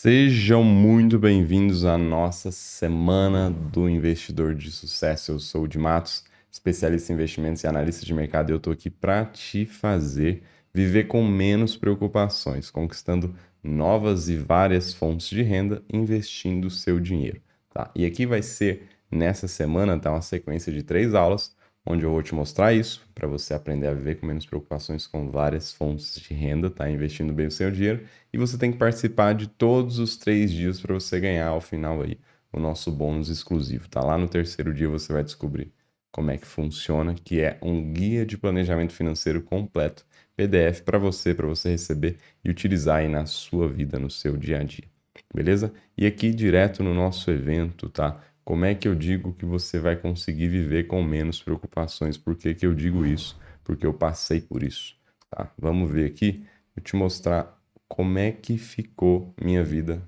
Sejam muito bem-vindos à nossa Semana do Investidor de Sucesso. Eu sou o Di Matos, especialista em investimentos e analista de mercado, e eu estou aqui para te fazer viver com menos preocupações, conquistando novas e várias fontes de renda, investindo o seu dinheiro, tá? E aqui vai ser, nessa semana, tá, uma sequência de 3 aulas, onde eu vou te mostrar isso, para você aprender a viver com menos preocupações com várias fontes de renda, tá? Investindo bem o seu dinheiro. E você tem que participar de todos os 3 dias para você ganhar ao final aí o nosso bônus exclusivo, tá? Lá no terceiro dia você vai descobrir como é que funciona, que é um guia de planejamento financeiro completo, PDF para você receber e utilizar aí na sua vida, no seu dia a dia. Beleza? E aqui direto no nosso evento, tá? Como é que eu digo que você vai conseguir viver com menos preocupações? Por que que eu digo isso? Porque eu passei por isso, tá? Vamos ver aqui, eu te mostrar como é que ficou minha vida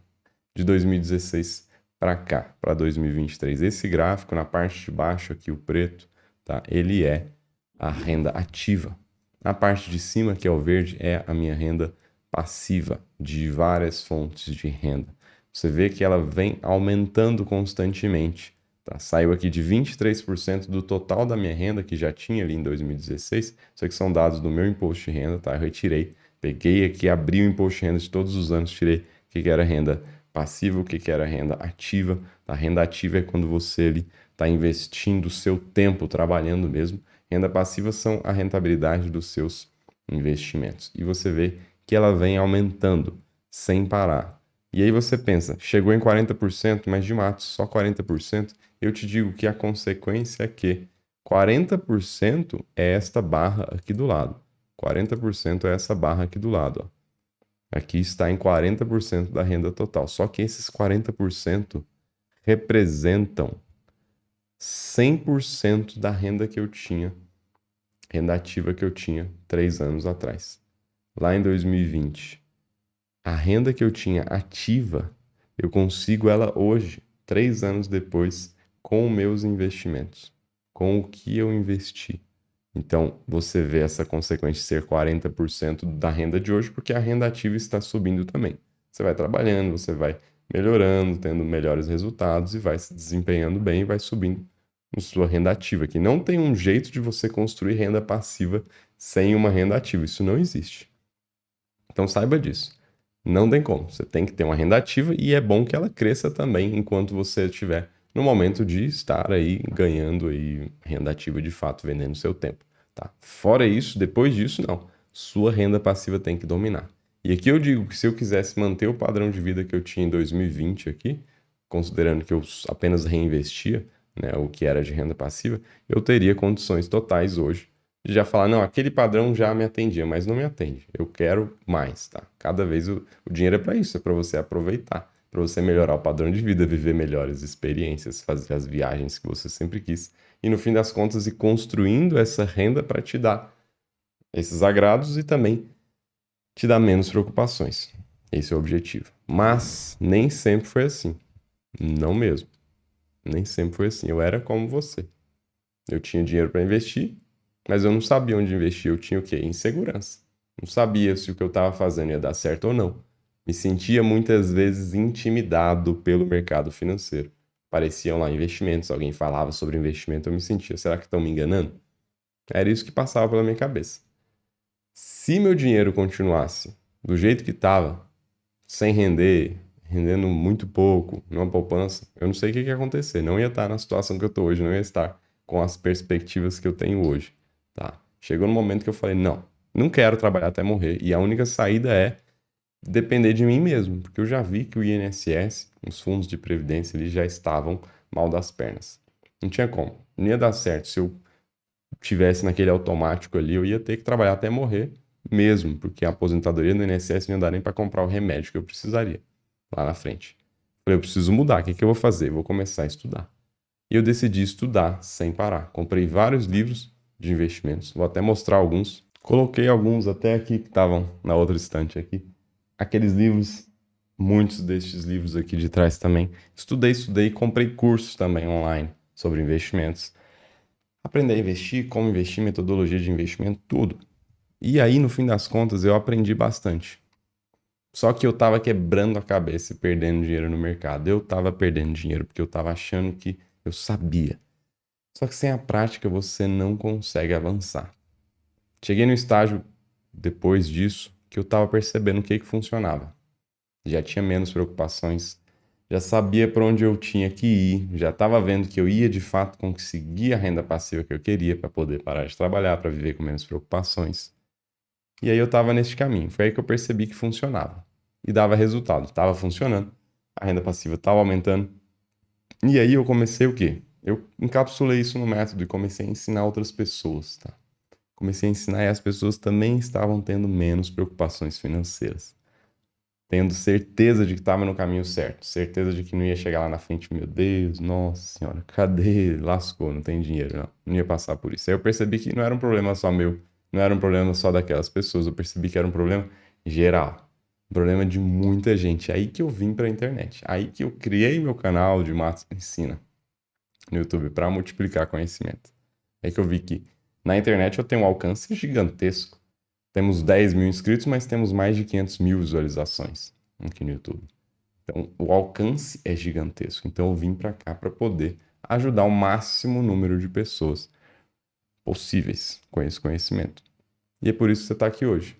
de 2016 para cá, para 2023. Esse gráfico na parte de baixo aqui, o preto, tá? Ele é a renda ativa. Na parte de cima, que é o verde, é a minha renda passiva de várias fontes de renda. Você vê que ela vem aumentando constantemente. Tá? Saiu aqui de 23% do total da minha renda, que já tinha ali em 2016. Isso aqui são dados do meu imposto de renda, tá? Eu retirei, peguei aqui, abri o imposto de renda de todos os anos, tirei o que era renda passiva, o que era renda ativa. A renda ativa é quando você está investindo o seu tempo trabalhando mesmo. Renda passiva são a rentabilidade dos seus investimentos. E você vê que ela vem aumentando sem parar. E aí você pensa, chegou em 40%, mas de mato, só 40%. Eu te digo que a consequência é que 40% é esta barra aqui do lado. 40% é essa barra aqui do lado, ó. Aqui está em 40% da renda total. Só que esses 40% representam 100% da renda que eu tinha, renda ativa que eu tinha 3 anos atrás. Lá em 2020, a renda que eu tinha ativa, eu consigo ela hoje, 3 anos depois, com meus investimentos, com o que eu investi. Então, você vê essa consequência ser 40% da renda de hoje, porque a renda ativa está subindo também. Você vai trabalhando, você vai melhorando, tendo melhores resultados e vai se desempenhando bem e vai subindo na sua renda ativa, que não tem um jeito de você construir renda passiva sem uma renda ativa. Isso não existe. Então, saiba disso. Não tem como. Você tem que ter uma renda ativa e é bom que ela cresça também enquanto você estiver no momento de estar aí ganhando aí renda ativa de fato, vendendo seu tempo, tá? Fora isso, depois disso, não. Sua renda passiva tem que dominar. E aqui eu digo que se eu quisesse manter o padrão de vida que eu tinha em 2020 aqui, considerando que eu apenas reinvestia, né, o que era de renda passiva, eu teria condições totais hoje de já falar, não, aquele padrão já me atendia, mas não me atende. Eu quero mais, tá? Cada vez o dinheiro é para isso, é para você aproveitar, para você melhorar o padrão de vida, viver melhores experiências, fazer as viagens que você sempre quis. E no fim das contas, ir construindo essa renda para te dar esses agrados e também te dar menos preocupações. Esse é o objetivo. Mas nem sempre foi assim. Não mesmo. Nem sempre foi assim. Eu era como você. Eu tinha dinheiro para investir, mas eu não sabia onde investir. Eu tinha o quê? Insegurança. Não sabia se o que eu estava fazendo ia dar certo ou não. Me sentia muitas vezes intimidado pelo mercado financeiro. Apareciam lá investimentos, alguém falava sobre investimento, eu me sentia, será que estão me enganando? Era isso que passava pela minha cabeça. Se meu dinheiro continuasse do jeito que estava, sem render, rendendo muito pouco, numa poupança, eu não sei o que ia acontecer. Não ia estar na situação que eu estou hoje, não ia estar com as perspectivas que eu tenho hoje, tá? Chegou no momento que eu falei, não, não quero trabalhar até morrer. E a única saída é depender de mim mesmo, porque eu já vi que o INSS, os fundos de previdência, eles já estavam mal das pernas. Não tinha como. Não ia dar certo. Se eu tivesse naquele automático ali, eu ia ter que trabalhar até morrer mesmo, porque a aposentadoria do INSS não ia dar nem para comprar o remédio que eu precisaria lá na frente. Falei, eu preciso mudar, o que que eu vou fazer? Vou começar a estudar. E eu decidi estudar sem parar. Comprei vários livros de investimentos, vou até mostrar alguns. Coloquei alguns até aqui que estavam na outra estante aqui. Aqueles livros, muitos destes livros aqui de trás também. Estudei, comprei cursos também online sobre investimentos. Aprender a investir, como investir, metodologia de investimento, tudo. E aí, no fim das contas, eu aprendi bastante. Só que eu tava quebrando a cabeça e perdendo dinheiro no mercado. Eu tava perdendo dinheiro porque eu tava achando que eu sabia. Só que sem a prática você não consegue avançar. Cheguei no estágio depois disso que eu tava percebendo o que que funcionava. Já tinha menos preocupações, já sabia para onde eu tinha que ir, já estava vendo que eu ia de fato conseguir a renda passiva que eu queria para poder parar de trabalhar, para viver com menos preocupações. E aí eu estava nesse caminho. Foi aí que eu percebi que funcionava e dava resultado. Estava funcionando, a renda passiva estava aumentando. E aí eu comecei o quê? Eu encapsulei isso no método e comecei a ensinar outras pessoas, tá? Comecei a ensinar e as pessoas também estavam tendo menos preocupações financeiras. Tendo certeza de que estava no caminho certo, certeza de que não ia chegar lá na frente, meu Deus, nossa senhora, cadê? Lascou, não tem dinheiro, não ia passar por isso. Aí eu percebi que não era um problema só meu, não era um problema só daquelas pessoas, eu percebi que era um problema geral, um problema de muita gente. Aí que eu vim para a internet, aí que eu criei meu canal de Matos Ensina no YouTube para multiplicar conhecimento. Aí que eu vi que na internet eu tenho um alcance gigantesco. Temos 10 mil inscritos, mas temos mais de 500 mil visualizações aqui no YouTube. Então, o alcance é gigantesco. Então, eu vim para cá para poder ajudar o máximo número de pessoas possíveis com esse conhecimento. E é por isso que você está aqui hoje.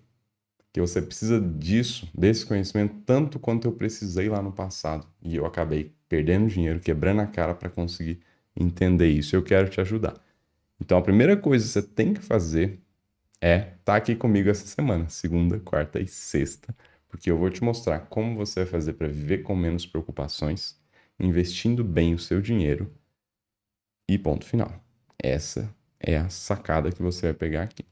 Que você precisa disso, desse conhecimento, tanto quanto eu precisei lá no passado. E eu acabei perdendo dinheiro, quebrando a cara para conseguir entender isso. Eu quero te ajudar. Então, a primeira coisa que você tem que fazer é estar aqui comigo essa semana, segunda, quarta e sexta, porque eu vou te mostrar como você vai fazer para viver com menos preocupações, investindo bem o seu dinheiro e ponto final. Essa é a sacada que você vai pegar aqui.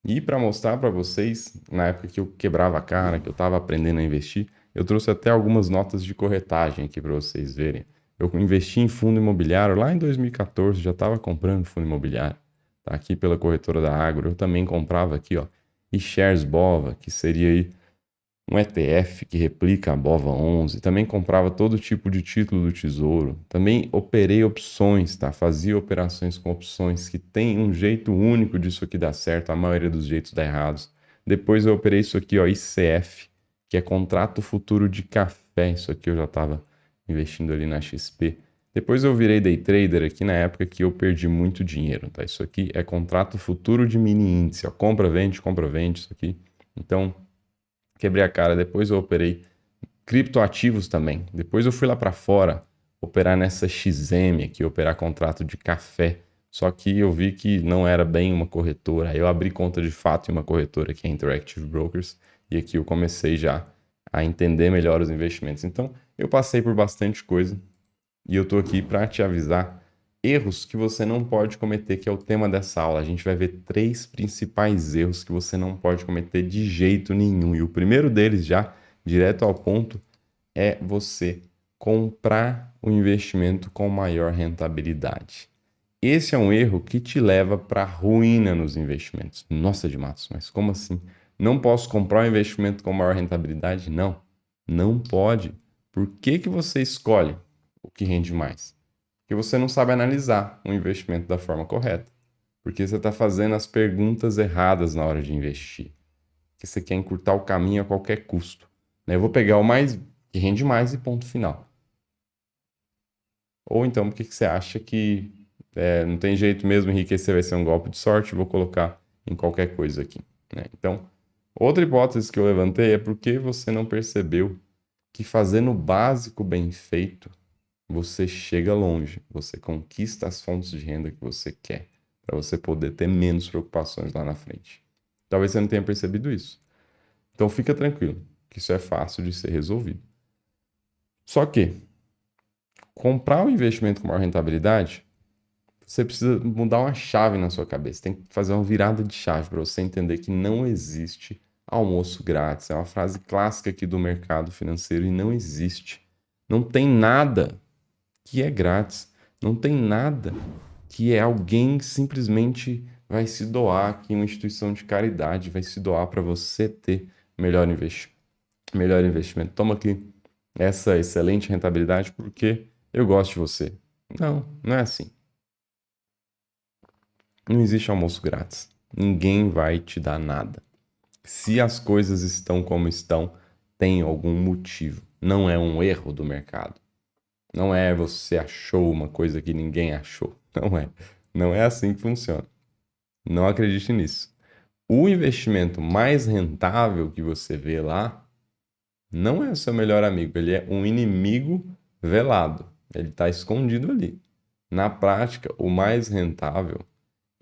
E para mostrar para vocês, na época que eu quebrava a cara, que eu estava aprendendo a investir, eu trouxe até algumas notas de corretagem aqui para vocês verem. Eu investi em fundo imobiliário lá em 2014, já estava comprando fundo imobiliário. Tá aqui pela corretora da Agro. Eu também comprava aqui, ó, iShares BOVA, que seria aí um ETF que replica a BOVA 11. Também comprava todo tipo de título do Tesouro. Também operei opções, tá? Fazia operações com opções que tem um jeito único disso aqui dar certo, a maioria dos jeitos dá errados. Depois eu operei isso aqui, ó, ICF, que é contrato futuro de café. Isso aqui eu já estava investindo ali na XP. Depois eu virei day trader aqui na época que eu perdi muito dinheiro, tá? Isso aqui é contrato futuro de mini índice, ó. Compra, vende, isso aqui. Então, quebrei a cara. Depois eu operei criptoativos também. Depois eu fui lá para fora operar nessa XM aqui, operar contrato de café. Só que eu vi que não era bem uma corretora. Aí eu abri conta de fato em uma corretora que é Interactive Brokers. E aqui eu comecei já a entender melhor os investimentos. Então eu passei por bastante coisa e eu tô aqui para te avisar erros que você não pode cometer, que é o tema dessa aula. A gente vai ver 3 principais erros que você não pode cometer de jeito nenhum. E o primeiro deles, já direto ao ponto, é você comprar o investimento com maior rentabilidade. Esse é um erro que te leva para a ruína nos investimentos. Nossa, de Matos, mas como assim? Não posso comprar um investimento com maior rentabilidade? Não, não pode. Por que que você escolhe o que rende mais? Porque você não sabe analisar o investimento da forma correta. Porque você está fazendo as perguntas erradas na hora de investir. Que você quer encurtar o caminho a qualquer custo. Né? Eu vou pegar o mais que rende mais e ponto final. Ou então, por que que você acha que não tem jeito mesmo, enriquecer vai ser um golpe de sorte, vou colocar em qualquer coisa aqui. Né? Então, outra hipótese que eu levantei é porque você não percebeu que fazendo o básico bem feito, você chega longe, você conquista as fontes de renda que você quer, para você poder ter menos preocupações lá na frente. Talvez você não tenha percebido isso. Então fica tranquilo, que isso é fácil de ser resolvido. Só que comprar um investimento com maior rentabilidade, você precisa mudar uma chave na sua cabeça. Tem que fazer uma virada de chave para você entender que não existe almoço grátis. É uma frase clássica aqui do mercado financeiro e não existe. Não tem nada que é grátis. Não tem nada que é alguém simplesmente vai se doar, que uma instituição de caridade vai se doar para você ter melhor investimento. Toma aqui essa excelente rentabilidade porque eu gosto de você. Não, não é assim. Não existe almoço grátis. Ninguém vai te dar nada. Se as coisas estão como estão, tem algum motivo. Não é um erro do mercado. Não é você achou uma coisa que ninguém achou. Não é. Não é assim que funciona. Não acredite nisso. O investimento mais rentável que você vê lá não é o seu melhor amigo, ele é um inimigo velado. Ele está escondido ali. Na prática, o mais rentável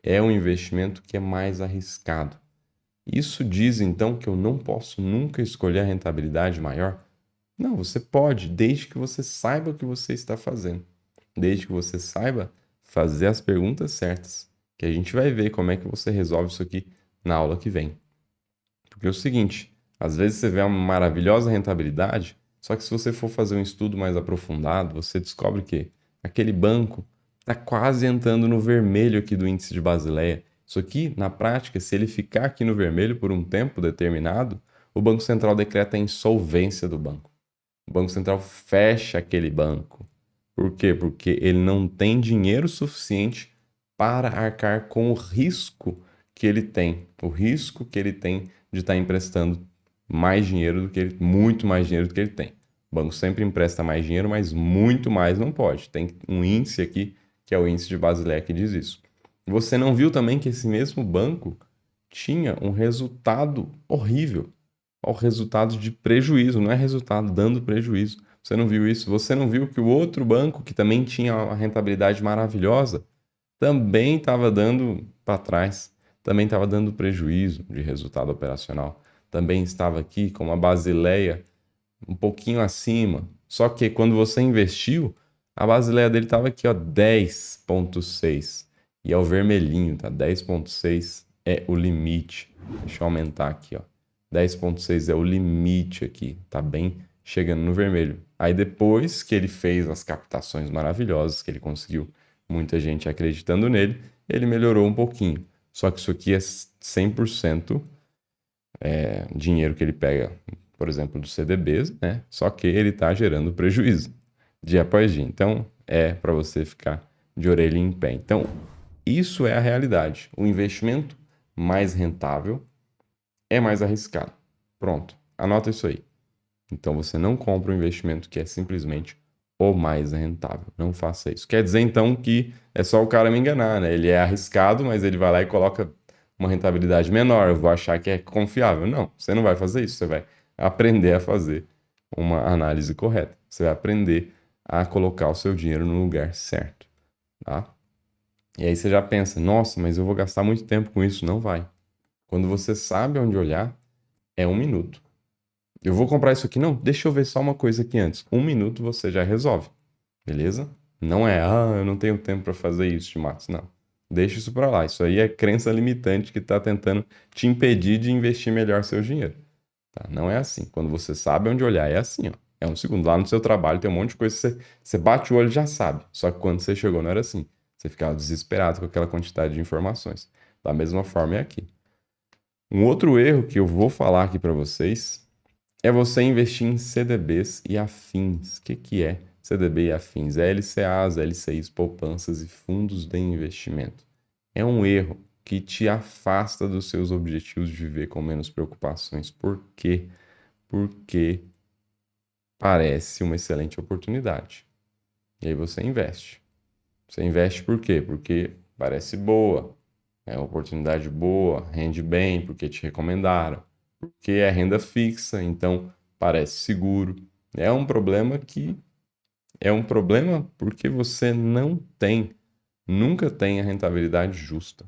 é um investimento que é mais arriscado. Isso diz então que eu não posso nunca escolher a rentabilidade maior? Não, você pode, desde que você saiba o que você está fazendo. Desde que você saiba fazer as perguntas certas. Que a gente vai ver como é que você resolve isso aqui na aula que vem. Porque é o seguinte, às vezes você vê uma maravilhosa rentabilidade, só que se você for fazer um estudo mais aprofundado, você descobre que aquele banco está quase entrando no vermelho aqui do índice de Basileia. Isso aqui, na prática, se ele ficar aqui no vermelho por um tempo determinado, o Banco Central decreta a insolvência do banco. O Banco Central fecha aquele banco. Por quê? Porque ele não tem dinheiro suficiente para arcar com o risco que ele tem. O risco que ele tem de estar emprestando mais dinheiro do que ele, muito mais dinheiro do que ele tem. O banco sempre empresta mais dinheiro, mas muito mais não pode. Tem um índice aqui, que é o índice de Basileia, que diz isso. Você não viu também que esse mesmo banco tinha um resultado horrível? Ao resultado de prejuízo, não é resultado dando prejuízo. Você não viu isso? Você não viu que o outro banco, que também tinha uma rentabilidade maravilhosa, também estava dando para trás, também estava dando prejuízo de resultado operacional, também estava aqui com uma Basileia um pouquinho acima. Só que quando você investiu, a Basileia dele estava aqui, ó, 10,6. E é o vermelhinho, tá? 10,6 é o limite. Deixa eu aumentar aqui, ó. 10,6 é o limite aqui, tá bem chegando no vermelho. Aí depois que ele fez as captações maravilhosas, que ele conseguiu muita gente acreditando nele, ele melhorou um pouquinho. Só que isso aqui é 100% dinheiro que ele pega, por exemplo, dos CDBs, né? Só que ele está gerando prejuízo dia após dia. Então, é para você ficar de orelha em pé. Então, isso é a realidade. O investimento mais rentável é mais arriscado. Pronto, anota isso aí. Então, você não compra um investimento que é simplesmente o mais rentável. Não faça isso. Quer dizer, então, que é só o cara me enganar, né? Ele é arriscado, mas ele vai lá e coloca uma rentabilidade menor. Eu vou achar que é confiável. Não, você não vai fazer isso. Você vai aprender a fazer uma análise correta. Você vai aprender a colocar o seu dinheiro no lugar certo, tá? E aí você já pensa, nossa, mas eu vou gastar muito tempo com isso. Não vai. Quando você sabe onde olhar, é 1 minuto. Eu vou comprar isso aqui. Não, deixa eu ver só uma coisa aqui antes. 1 minuto você já resolve, beleza? Não é, eu não tenho tempo para fazer isso, Timatos. Não. Deixa isso para lá. Isso aí é crença limitante que está tentando te impedir de investir melhor seu dinheiro. Tá? Não é assim. Quando você sabe onde olhar, é assim, ó. É 1 segundo. Lá no seu trabalho tem um monte de coisa que você bate o olho e já sabe. Só que quando você chegou não era assim. Você ficava desesperado com aquela quantidade de informações. Da mesma forma é aqui. Um outro erro que eu vou falar aqui para vocês é você investir em CDBs e afins. O que é CDB e afins? É LCAs, LCIs, poupanças e fundos de investimento. É um erro que te afasta dos seus objetivos de viver com menos preocupações. Por quê? Porque parece uma excelente oportunidade. E aí você investe. Você investe por quê? Porque parece boa, é uma oportunidade boa, rende bem porque te recomendaram, porque é renda fixa, então parece seguro. É um problema porque você não tem, nunca tem a rentabilidade justa.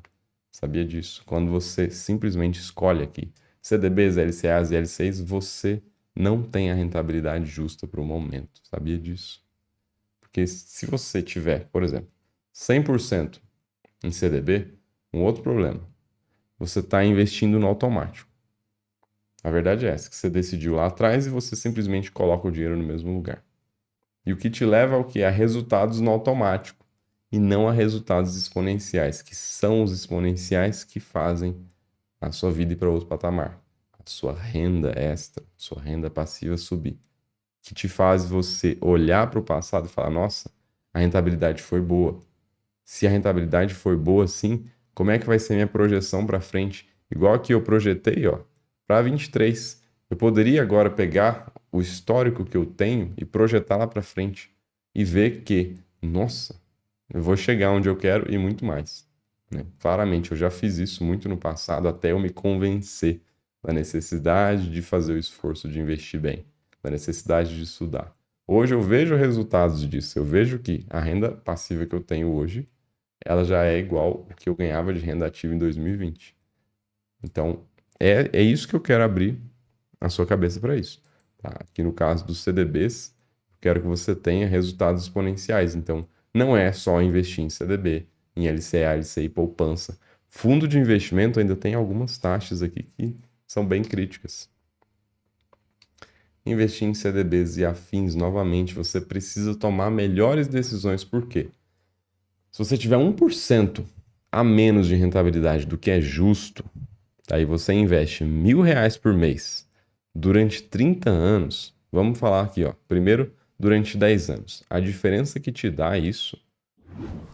Sabia disso? Quando você simplesmente escolhe aqui CDBs, LCAs e L6, você não tem a rentabilidade justa para o momento. Sabia disso? Porque se você tiver, por exemplo, 100% em CDB, um outro problema. Você está investindo no automático. A verdade é essa, que você decidiu lá atrás e você simplesmente coloca o dinheiro no mesmo lugar. E o que te leva ao que? A resultados no automático e não a resultados exponenciais, que são os exponenciais que fazem a sua vida ir para outro patamar. A sua renda extra, sua renda passiva subir. Que te faz você olhar para o passado e falar, nossa, a rentabilidade foi boa. Se a rentabilidade foi boa, sim, como é que vai ser minha projeção para frente? Igual que eu projetei, ó, para 23. Eu poderia agora pegar o histórico que eu tenho e projetar lá para frente e ver que, nossa, eu vou chegar onde eu quero e muito mais, né? Claramente, eu já fiz isso muito no passado até eu me convencer da necessidade de fazer o esforço de investir bem, da necessidade de estudar. Hoje eu vejo resultados disso, eu vejo que a renda passiva que eu tenho hoje, ela já é igual o que eu ganhava de renda ativa em 2020. Então, é isso que eu quero abrir a sua cabeça para isso. Tá? Aqui no caso dos CDBs, eu quero que você tenha resultados exponenciais. Então, não é só investir em CDB, em LCA, LCI, poupança. Fundo de investimento ainda tem algumas taxas aqui que são bem críticas. Investir em CDBs e afins, novamente, você precisa tomar melhores decisões. Por quê? Se você tiver 1% a menos de rentabilidade do que é justo, aí você investe R$ 1.000 por mês durante 30 anos. Vamos falar aqui, ó. Primeiro, durante 10 anos. A diferença que te dá isso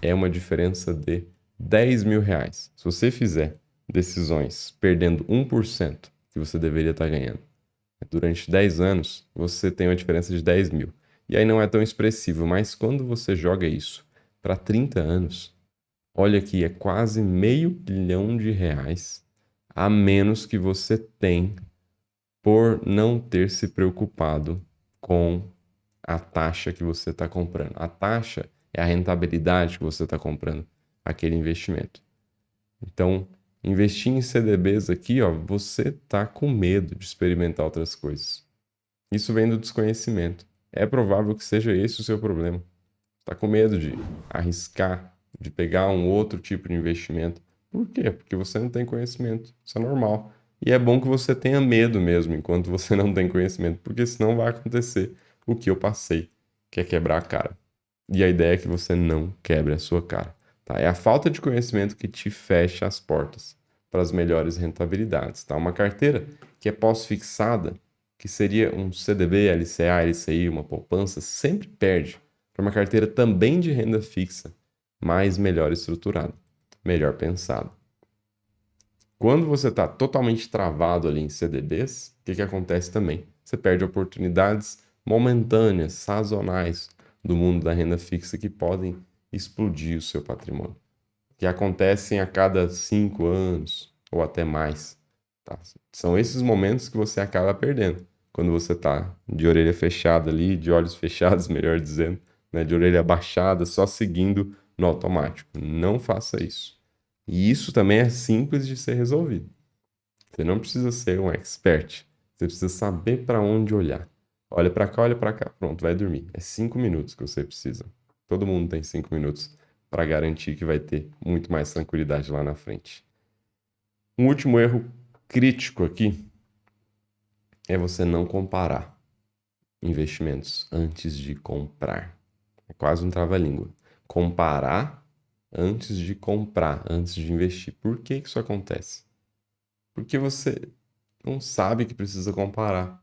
é uma diferença de R$ 10.000. Se você fizer decisões perdendo 1% que você deveria estar ganhando durante 10 anos, você tem uma diferença de 10 mil. E aí não é tão expressivo, mas quando você joga isso para 30 anos, olha aqui, é quase R$ 500 milhões a menos que você tem por não ter se preocupado com a taxa que você está comprando. A taxa é a rentabilidade que você está comprando aquele investimento. Então, investir em CDBs aqui, ó, você está com medo de experimentar outras coisas. Isso vem do desconhecimento. É provável que seja esse o seu problema. Está com medo de arriscar, de pegar um outro tipo de investimento. Por quê? Porque você não tem conhecimento. Isso é normal. E é bom que você tenha medo mesmo enquanto você não tem conhecimento, porque senão vai acontecer o que eu passei, que é quebrar a cara. E a ideia é que você não quebre a sua cara. Tá? É a falta de conhecimento que te fecha as portas para as melhores rentabilidades. Tá? Uma carteira que é pós-fixada, que seria um CDB, LCA, LCI, uma poupança, sempre perde para uma carteira também de renda fixa, mas melhor estruturada, melhor pensada. Quando você está totalmente travado ali em CDBs, o que acontece também? Você perde oportunidades momentâneas, sazonais do mundo da renda fixa que podem explodir o seu patrimônio, que acontecem a cada 5 anos ou até mais. Tá? São esses momentos que você acaba perdendo, quando você está de orelha fechada ali, de olhos fechados, melhor dizendo, né, de orelha baixada, só seguindo no automático. Não faça isso. E isso também é simples de ser resolvido. Você não precisa ser um expert. Você precisa saber para onde olhar. Olha para cá, olha para cá. Pronto, vai dormir. É 5 minutos que você precisa. Todo mundo tem 5 minutos para garantir que vai ter muito mais tranquilidade lá na frente. Um último erro crítico aqui é você não comparar investimentos antes de comprar. É quase um trava-língua. Comparar antes de comprar, antes de investir. Por que isso acontece? Porque você não sabe que precisa comparar.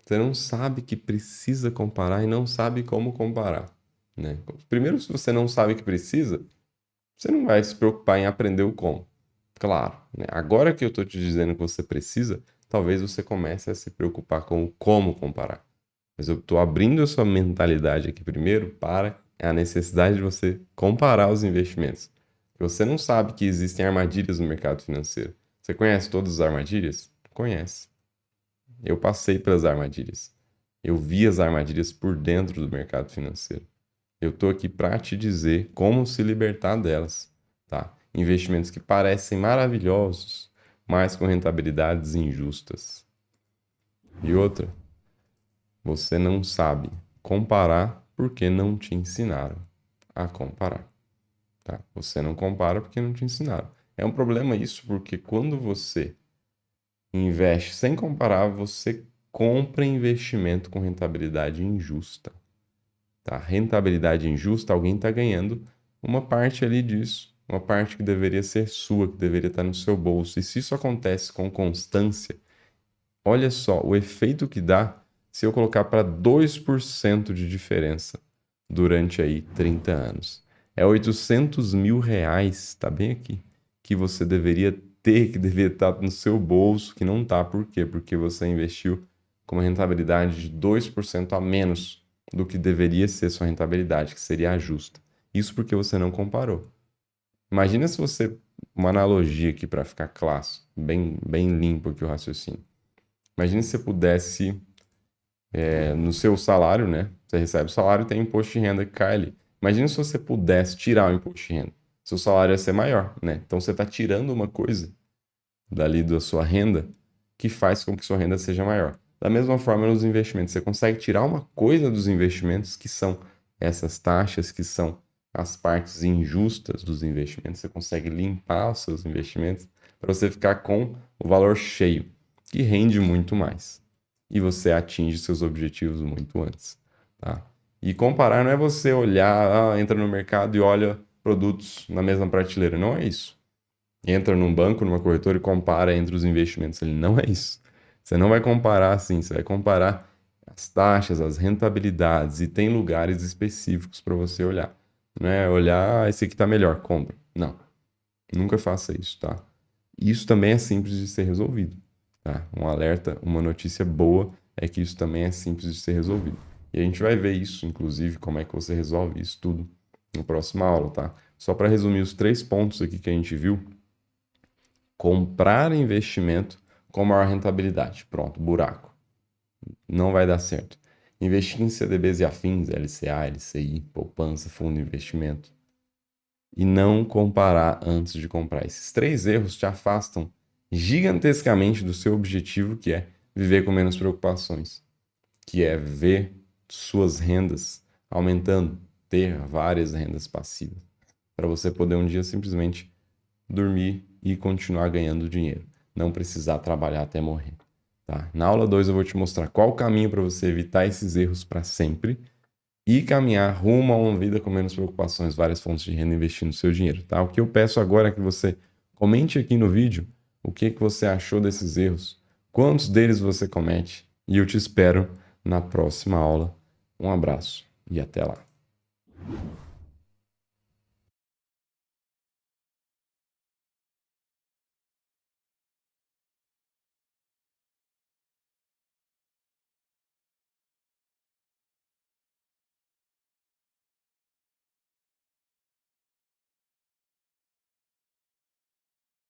Você não sabe que precisa comparar e não sabe como comparar, né? Primeiro, se você não sabe que precisa, você não vai se preocupar em aprender o como. Claro, né? Agora que eu estou te dizendo que você precisa, talvez você comece a se preocupar com o como comparar. Mas eu estou abrindo a sua mentalidade aqui primeiro para a necessidade de você comparar os investimentos. Você não sabe que existem armadilhas no mercado financeiro. Você conhece todas as armadilhas? Conhece. Eu passei pelas armadilhas. Eu vi as armadilhas por dentro do mercado financeiro. Eu estou aqui para te dizer como se libertar delas, tá? Investimentos que parecem maravilhosos, mas com rentabilidades injustas. E outra, você não sabe comparar porque não te ensinaram a comparar, tá? Você não compara porque não te ensinaram. É um problema isso porque quando você investe sem comparar, você compra investimento com rentabilidade injusta, tá? Rentabilidade injusta, alguém está ganhando uma parte ali disso, uma parte que deveria ser sua, que deveria estar no seu bolso. E se isso acontece com constância, olha só o efeito que dá se eu colocar para 2% de diferença durante aí 30 anos. É R$ 800 mil, tá bem aqui, que você deveria ter, que deveria estar no seu bolso, que não está. Por quê? Porque você investiu com uma rentabilidade de 2% a menos do que deveria ser sua rentabilidade, que seria a justa. Isso porque você não comparou. Imagina se você, uma analogia aqui para ficar claro, bem limpo aqui o raciocínio. Imagina se você pudesse, no seu salário, né? Você recebe o salário e tem imposto de renda que cai ali. Imagina se você pudesse tirar o imposto de renda. Seu salário ia ser maior, né? Então você está tirando uma coisa dali da sua renda que faz com que sua renda seja maior. Da mesma forma nos investimentos, você consegue tirar uma coisa dos investimentos que são essas taxas, que são as partes injustas dos investimentos, você consegue limpar os seus investimentos para você ficar com o valor cheio, que rende muito mais. E você atinge seus objetivos muito antes, tá? E comparar não é você olhar, entra no mercado e olha produtos na mesma prateleira, não é isso. Entra num banco, numa corretora e compara entre os investimentos. Ele não é isso. Você não vai comparar assim, você vai comparar as taxas, as rentabilidades e tem lugares específicos para você olhar. Não é olhar, esse aqui está melhor, compra. Não, nunca faça isso, tá? Isso também é simples de ser resolvido, tá? Um alerta, uma notícia boa é que isso também é simples de ser resolvido. E a gente vai ver isso, inclusive, como é que você resolve isso tudo na próxima aula, tá? Só para resumir os 3 pontos aqui que a gente viu. Comprar investimento com maior rentabilidade. Pronto, buraco. Não vai dar certo. Investir em CDBs e afins, LCA, LCI, poupança, fundo de investimento. E não comparar antes de comprar. Esses 3 erros te afastam gigantescamente do seu objetivo, que é viver com menos preocupações. Que é ver suas rendas aumentando, ter várias rendas passivas. Para você poder um dia simplesmente dormir e continuar ganhando dinheiro. Não precisar trabalhar até morrer. Tá? Na aula 2 eu vou te mostrar qual o caminho para você evitar esses erros para sempre e caminhar rumo a uma vida com menos preocupações, várias fontes de renda investindo seu dinheiro. Tá? O que eu peço agora é que você comente aqui no vídeo o que você achou desses erros, quantos deles você comete e eu te espero na próxima aula. Um abraço e até lá.